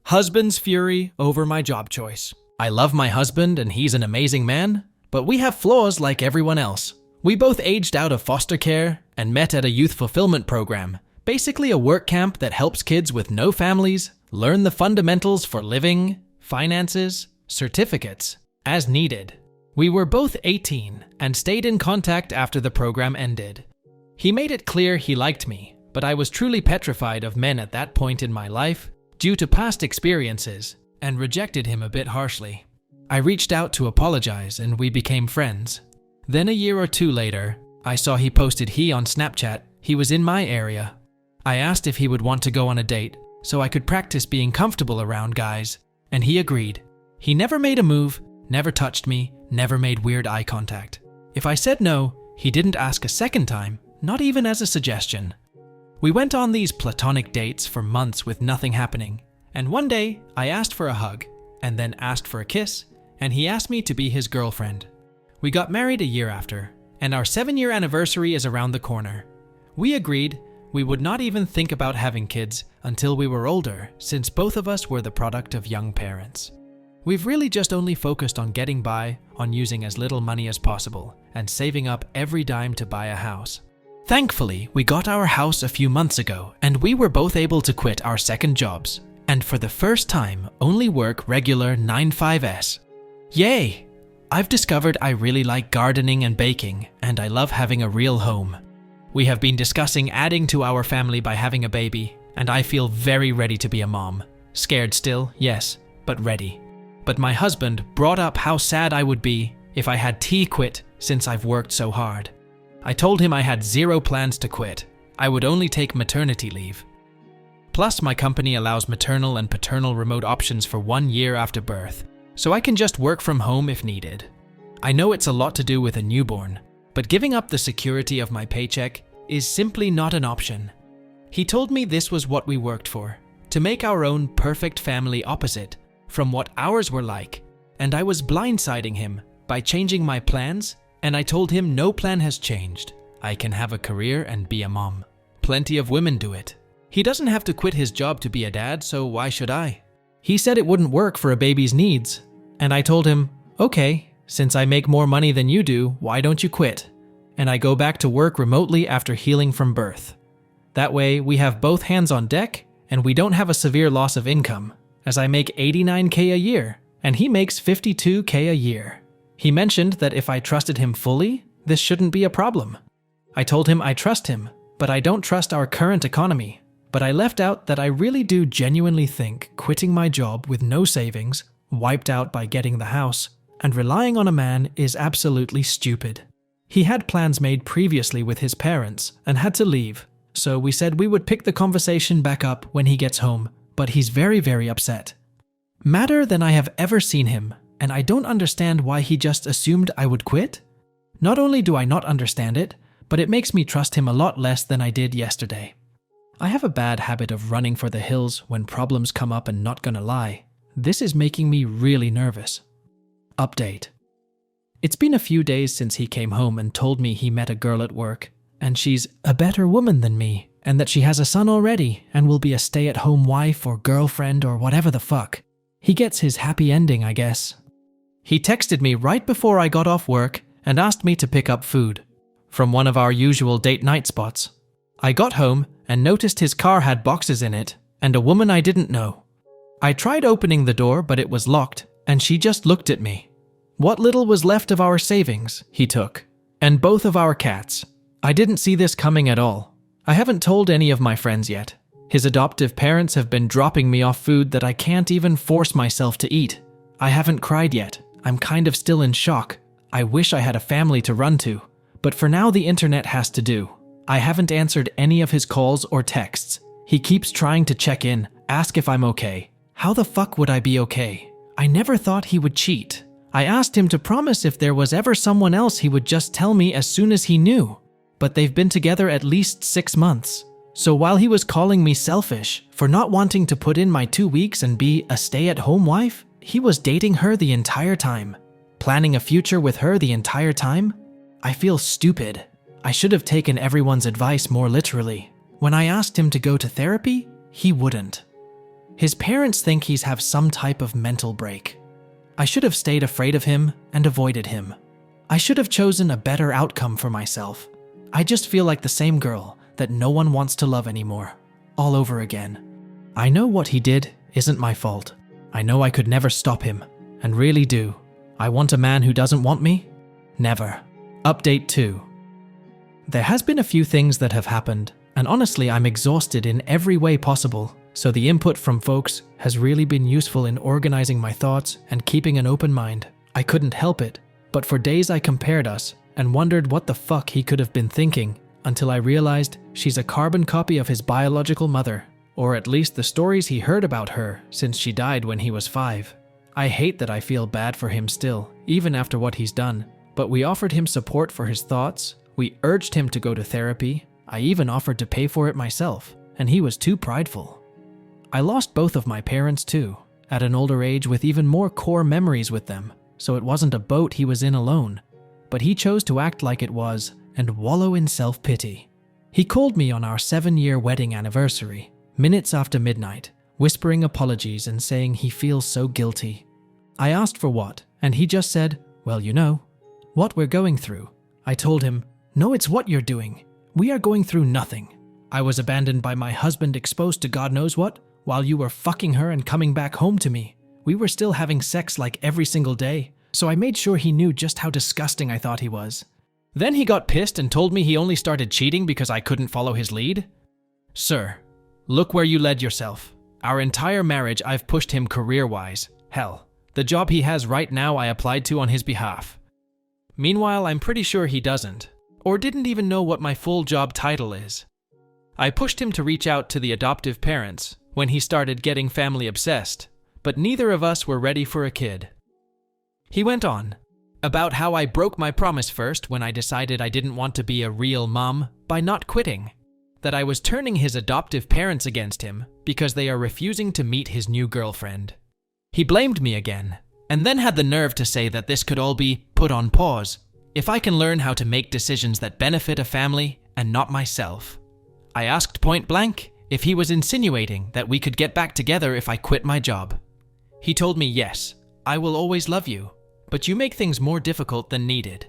Husband's fury over my job choice. I love my husband and he's an amazing man, but we have flaws like everyone else. We both aged out of foster care and met at a youth fulfillment program, basically a work camp that helps kids with no families learn the fundamentals for living, finances, certificates, as needed. We were both 18 and stayed in contact after the program ended. He made it clear he liked me, but I was truly petrified of men at that point in my life due to past experiences and rejected him a bit harshly. I reached out to apologize and we became friends. Then a year or two later, I saw he posted on Snapchat. He was in my area. I asked if he would want to go on a date so I could practice being comfortable around guys, and he agreed. He never made a move, never touched me, never made weird eye contact. If I said no, he didn't ask a second time, not even as a suggestion. We went on these platonic dates for months with nothing happening, and one day I asked for a hug, and then asked for a kiss, and he asked me to be his girlfriend. We got married a year after, and our 7-year anniversary is around the corner. We agreed we would not even think about having kids until we were older, since both of us were the product of young parents. We've really just only focused on getting by, on using as little money as possible, and saving up every dime to buy a house. Thankfully, we got our house a few months ago, and we were both able to quit our second jobs, and for the first time, only work regular 9-5s. Yay! I've discovered I really like gardening and baking, and I love having a real home. We have been discussing adding to our family by having a baby, and I feel very ready to be a mom. Scared still, yes, but ready. But my husband brought up how sad I would be if I had quit since I've worked so hard. I told him I had zero plans to quit. I would only take maternity leave. Plus, my company allows maternal and paternal remote options for 1 year after birth, so I can just work from home if needed. I know it's a lot to do with a newborn, but giving up the security of my paycheck is simply not an option. He told me this was what we worked for, to make our own perfect family opposite from what ours were like, and I was blindsiding him by changing my plans, and I told him no plan has changed. I can have a career and be a mom. Plenty of women do it. He doesn't have to quit his job to be a dad, so why should I? He said it wouldn't work for a baby's needs, and I told him, okay, since I make more money than you do, why don't you quit? And I go back to work remotely after healing from birth. That way, we have both hands on deck, and we don't have a severe loss of income, as I make $89K a year, and he makes $52K a year. He mentioned that if I trusted him fully, this shouldn't be a problem. I told him I trust him, but I don't trust our current economy. But I left out that I really do genuinely think quitting my job with no savings, wiped out by getting the house, and relying on a man is absolutely stupid. He had plans made previously with his parents and had to leave, so we said we would pick the conversation back up when he gets home, but he's very, very upset. Madder than I have ever seen him, and I don't understand why he just assumed I would quit. Not only do I not understand it, but it makes me trust him a lot less than I did yesterday. I have a bad habit of running for the hills when problems come up, and not gonna lie, this is making me really nervous. Update. It's been a few days since he came home and told me he met a girl at work, and she's a better woman than me, and that she has a son already and will be a stay-at-home wife or girlfriend or whatever the fuck. He gets his happy ending, I guess. He texted me right before I got off work and asked me to pick up food from one of our usual date night spots. I got home and noticed his car had boxes in it and a woman I didn't know. I tried opening the door, but it was locked, and she just looked at me. What little was left of our savings, he took, and both of our cats. I didn't see this coming at all. I haven't told any of my friends yet. His adoptive parents have been dropping me off food that I can't even force myself to eat. I haven't cried yet. I'm kind of still in shock. I wish I had a family to run to, but for now the internet has to do. I haven't answered any of his calls or texts. He keeps trying to check in, ask if I'm okay. How the fuck would I be okay? I never thought he would cheat. I asked him to promise if there was ever someone else he would just tell me as soon as he knew. But they've been together at least 6 months. So while he was calling me selfish for not wanting to put in my 2 weeks and be a stay-at-home wife, he was dating her the entire time. Planning a future with her the entire time? I feel stupid. I should have taken everyone's advice more literally. When I asked him to go to therapy, he wouldn't. His parents think he's have some type of mental break. I should have stayed afraid of him and avoided him. I should have chosen a better outcome for myself. I just feel like the same girl that no one wants to love anymore, all over again. I know what he did isn't my fault. I know I could never stop him, and really do. I want a man who doesn't want me? Never. Update 2. There has been a few things that have happened, and honestly I'm exhausted in every way possible, so the input from folks has really been useful in organizing my thoughts and keeping an open mind. I couldn't help it, but for days I compared us and wondered what the fuck he could have been thinking until I realized she's a carbon copy of his biological mother, or at least the stories he heard about her since she died when he was 5. I hate that I feel bad for him still, even after what he's done, but we offered him support for his thoughts, we urged him to go to therapy, I even offered to pay for it myself, and he was too prideful. I lost both of my parents too, at an older age with even more core memories with them, so it wasn't a boat he was in alone, but he chose to act like it was and wallow in self-pity. He called me on our 7-year wedding anniversary, minutes after midnight, whispering apologies and saying he feels so guilty. I asked for what, and he just said, well, you know, what we're going through. I told him, no, it's what you're doing. We are going through nothing. I was abandoned by my husband, exposed to God knows what, while you were fucking her and coming back home to me. We were still having sex like every single day, so I made sure he knew just how disgusting I thought he was. Then he got pissed and told me he only started cheating because I couldn't follow his lead. Sir, look where you led yourself. Our entire marriage I've pushed him career-wise. Hell, the job he has right now I applied to on his behalf. Meanwhile, I'm pretty sure he doesn't, or didn't even know what my full job title is. I pushed him to reach out to the adoptive parents when he started getting family obsessed, but neither of us were ready for a kid. He went on about how I broke my promise first when I decided I didn't want to be a real mom by not quitting, that I was turning his adoptive parents against him because they are refusing to meet his new girlfriend. He blamed me again, and then had the nerve to say that this could all be put on pause if I can learn how to make decisions that benefit a family and not myself. I asked point blank if he was insinuating that we could get back together if I quit my job. He told me, yes, I will always love you, but you make things more difficult than needed.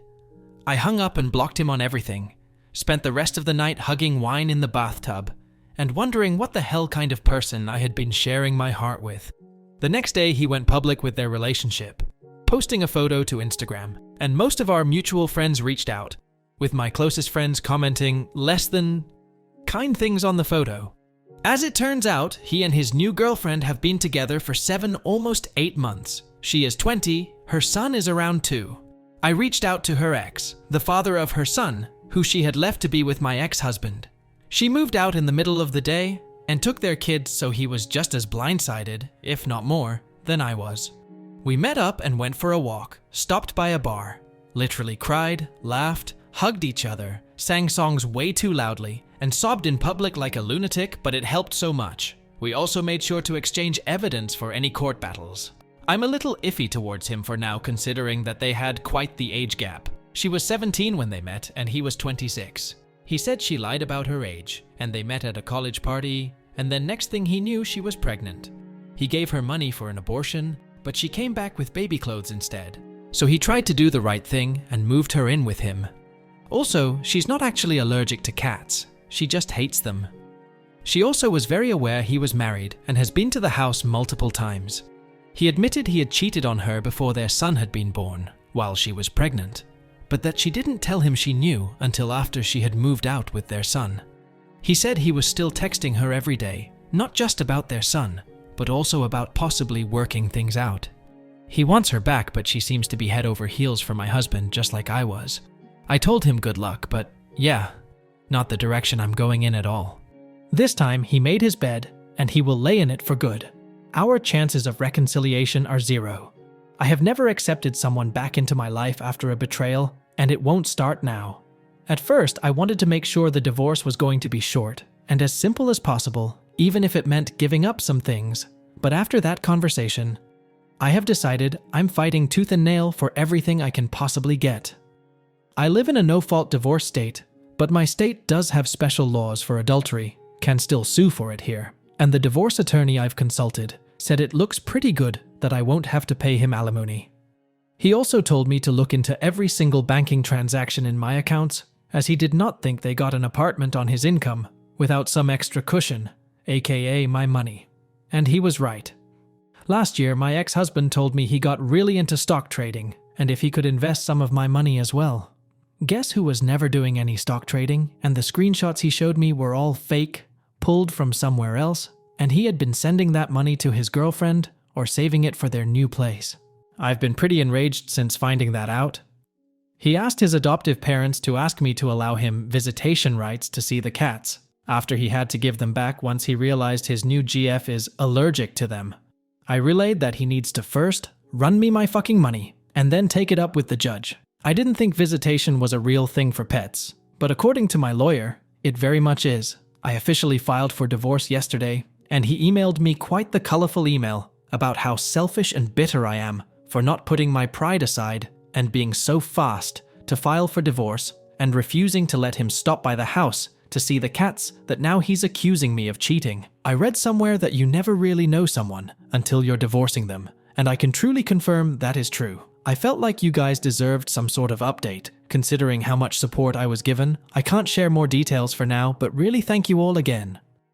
I hung up and blocked him on everything, spent the rest of the night hugging wine in the bathtub, and wondering what the hell kind of person I had been sharing my heart with. The next day he went public with their relationship, posting a photo to Instagram, and most of our mutual friends reached out, with my closest friends commenting less than kind things on the photo. As it turns out, he and his new girlfriend have been together for 7, almost 8 months. She is 20, her son is around 2. I reached out to her ex, the father of her son, who she had left to be with my ex-husband. She moved out in the middle of the day and took their kids, so he was just as blindsided, if not more, than I was. We met up and went for a walk, stopped by a bar, literally cried, laughed, hugged each other, sang songs way too loudly, and sobbed in public like a lunatic, but it helped so much. We also made sure to exchange evidence for any court battles. I'm a little iffy towards him for now, considering that they had quite the age gap. She was 17 when they met, and he was 26. He said she lied about her age, and they met at a college party, and then next thing he knew, she was pregnant. He gave her money for an abortion, but she came back with baby clothes instead. So he tried to do the right thing and moved her in with him. Also, she's not actually allergic to cats. She just hates them. She also was very aware he was married and has been to the house multiple times. He admitted he had cheated on her before their son had been born, while she was pregnant, but that she didn't tell him she knew until after she had moved out with their son. He said he was still texting her every day, not just about their son, but also about possibly working things out. He wants her back, but she seems to be head over heels for my husband, just like I was. I told him good luck, but yeah, not the direction I'm going in at all. This time, he made his bed, and he will lay in it for good. Our chances of reconciliation are 0. I have never accepted someone back into my life after a betrayal, and it won't start now. At first, I wanted to make sure the divorce was going to be short and as simple as possible, even if it meant giving up some things. But after that conversation, I have decided I'm fighting tooth and nail for everything I can possibly get. I live in a no-fault divorce state, but my state does have special laws for adultery, can still sue for it here. and the divorce attorney I've consulted said it looks pretty good that I won't have to pay him alimony. He also told me to look into every single banking transaction in my accounts, as he did not think they got an apartment on his income without some extra cushion, aka my money. And he was right. Last year, my ex-husband told me he got really into stock trading, and if he could invest some of my money as well. Guess who was never doing any stock trading, and the screenshots he showed me were all fake, pulled from somewhere else, and he had been sending that money to his girlfriend or saving it for their new place. I've been pretty enraged since finding that out. He asked his adoptive parents to ask me to allow him visitation rights to see the cats, after he had to give them back once he realized his new GF is allergic to them. I relayed that he needs to first run me my fucking money, and then take it up with the judge. I didn't think visitation was a real thing for pets, but according to my lawyer, it very much is. I officially filed for divorce yesterday, and he emailed me quite the colorful email about how selfish and bitter I am for not putting my pride aside and being so fast to file for divorce and refusing to let him stop by the house to see the cats that now he's accusing me of cheating. I read somewhere that you never really know someone until you're divorcing them, and I can truly confirm that is true. I felt like you guys deserved some sort of update, considering how much support I was given. I can't share more details for now, but really thank you all again.